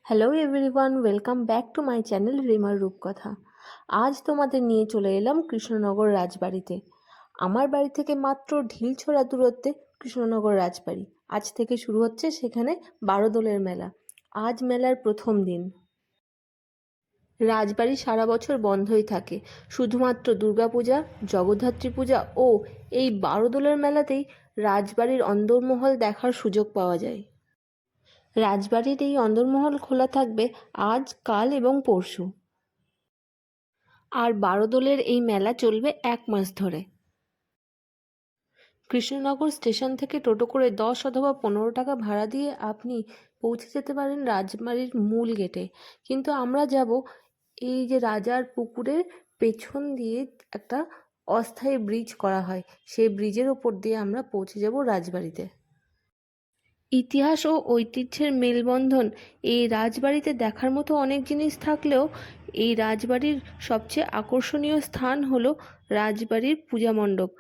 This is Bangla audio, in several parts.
Hello everyone, welcome back to my channel রিমার রূপকথা। আজ তোমাদের নিয়ে চলে এলাম কৃষ্ণনগর রাজবাড়িতে। আমার বাড়ি থেকে মাত্র ঢিলছোড়া দূরত্বে কৃষ্ণনগর রাজবাড়ি। আজ থেকে শুরু হচ্ছে সেখানে বারোদোলের মেলা। আজ মেলার প্রথম দিন। রাজবাড়ি সারা বছর বন্ধই থাকে, শুধুমাত্র দুর্গাপূজা, জগদ্ধাত্রী পূজা ও এই বারোদোলের মেলাতেই রাজবাড়ির অন্দরমহল দেখার সুযোগ পাওয়া যায়। রাজবাড়ির এই অন্দরমহল খোলা থাকবে আজ, কাল এবং পরশু। আর বারোদোলের এই মেলা চলবে 1 মাস ধরে। কৃষ্ণনগর স্টেশন থেকে টোটো করে 10 অথবা 15 টাকা ভাড়া দিয়ে আপনি পৌঁছে যেতে পারেন রাজবাড়ির মূল গেটে। কিন্তু আমরা যাব এই যে রাজার পুকুরের পেছন দিয়ে একটা অস্থায়ী ব্রিজ করা হয়, সেই ব্রিজের ওপর দিয়ে আমরা পৌঁছে যাব রাজবাড়িতে। ইতিহাস ও ঐতিহ্যের মেলবন্ধন এই রাজবাড়িতে দেখার মতো অনেক জিনিস থাকলেও এই রাজবাড়ির সবচেয়ে আকর্ষণীয় স্থান হলো রাজবাড়ির পূজা মণ্ডপ।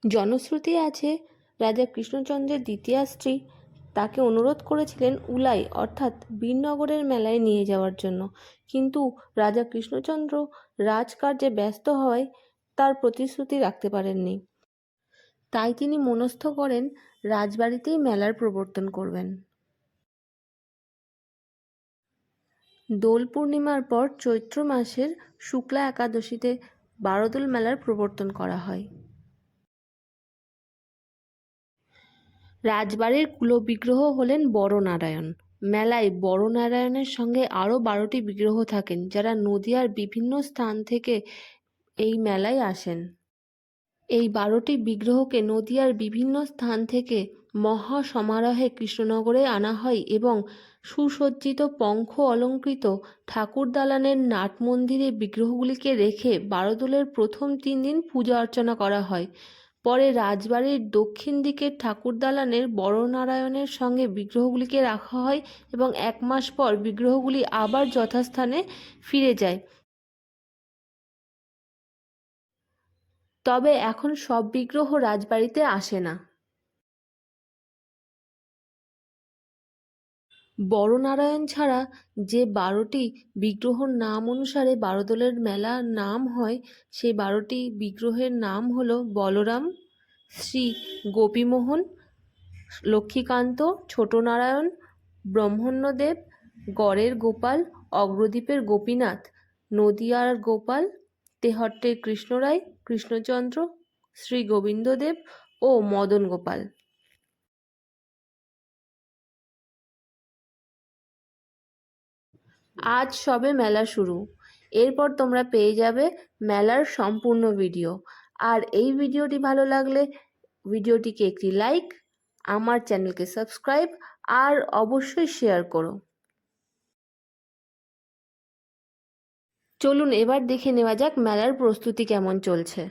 জনশ্রুতি আছে রাজা কৃষ্ণচন্দ্রের দ্বিতীয়া স্ত্রী তাকে অনুরোধ করেছিলেন উলাই অর্থাৎ বীরনগরের মেলায় নিয়ে যাওয়ার জন্য, কিন্তু রাজা কৃষ্ণচন্দ্র রাজকার্যে ব্যস্ত হওয়ায় তার প্রতিশ্রুতি রাখতে পারেননি। তাই তিনি মনস্থ করেন রাজবাড়িতেই মেলার প্রবর্তন করবেন। দোল পূর্ণিমার পর চৈত্র মাসের শুক্লা একাদশীতে বারোদোল মেলার প্রবর্তন করা হয়। রাজবাড়ির কুলবিগ্রহ হলেন বড় নারায়ণ। মেলায় বড় নারায়ণের সঙ্গে আরও 12টি বিগ্রহ থাকেন, যারা নদিয়ার বিভিন্ন স্থান থেকে এই মেলায় আসেন। এই 12টি বিগ্রহকে নদিয়ার বিভিন্ন স্থান থেকে মহা সমারোহে কৃষ্ণনগরে আনা হয় এবং সুসজ্জিত পঙ্খ অলঙ্কৃত ঠাকুর দালানের নাট মন্দিরে বিগ্রহগুলিকে রেখে বারোদোলের প্রথম 3 দিন পূজা অর্চনা করা হয়। পরে রাজবাড়ির দক্ষিণ দিকের ঠাকুর দালানের বড় নারায়ণের সঙ্গে বিগ্রহগুলিকে রাখা হয় এবং 1 মাস পর বিগ্রহগুলি আবার যথাস্থানে ফিরে যায়। তবে এখন সব বিগ্রহ রাজবাড়িতে আসে না। বড় নারায়ণ ছাড়া যে 12টি বিগ্রহর নাম অনুসারে বারোদোলের মেলার নাম হয়, সেই 12টি বিগ্রহের নাম হলো বলরাম, শ্রী গোপীমোহন, লক্ষ্মীকান্ত, ছোট নারায়ণ ব্রহ্মণ্যদেব, গড়ের গোপাল, অগ্রদ্বীপের গোপীনাথ, নদিয়ার গোপাল, তেহট্টের কৃষ্ণরায়, কৃষ্ণচন্দ্র, শ্রী গোবিন্দদেব ও মদন গোপাল। আজ সবে মেলা শুরু, এরপর তোমরা পেয়ে যাবে মেলার সম্পূর্ণ ভিডিও। আর এই ভিডিওটি ভালো লাগলে ভিডিওটিকে একটি লাইক, আমার চ্যানেলকে সাবস্ক্রাইব আর অবশ্যই শেয়ার করো। চলুন এবার দেখে নেওয়া যাক মেলার প্রস্তুতি কেমন চলছে।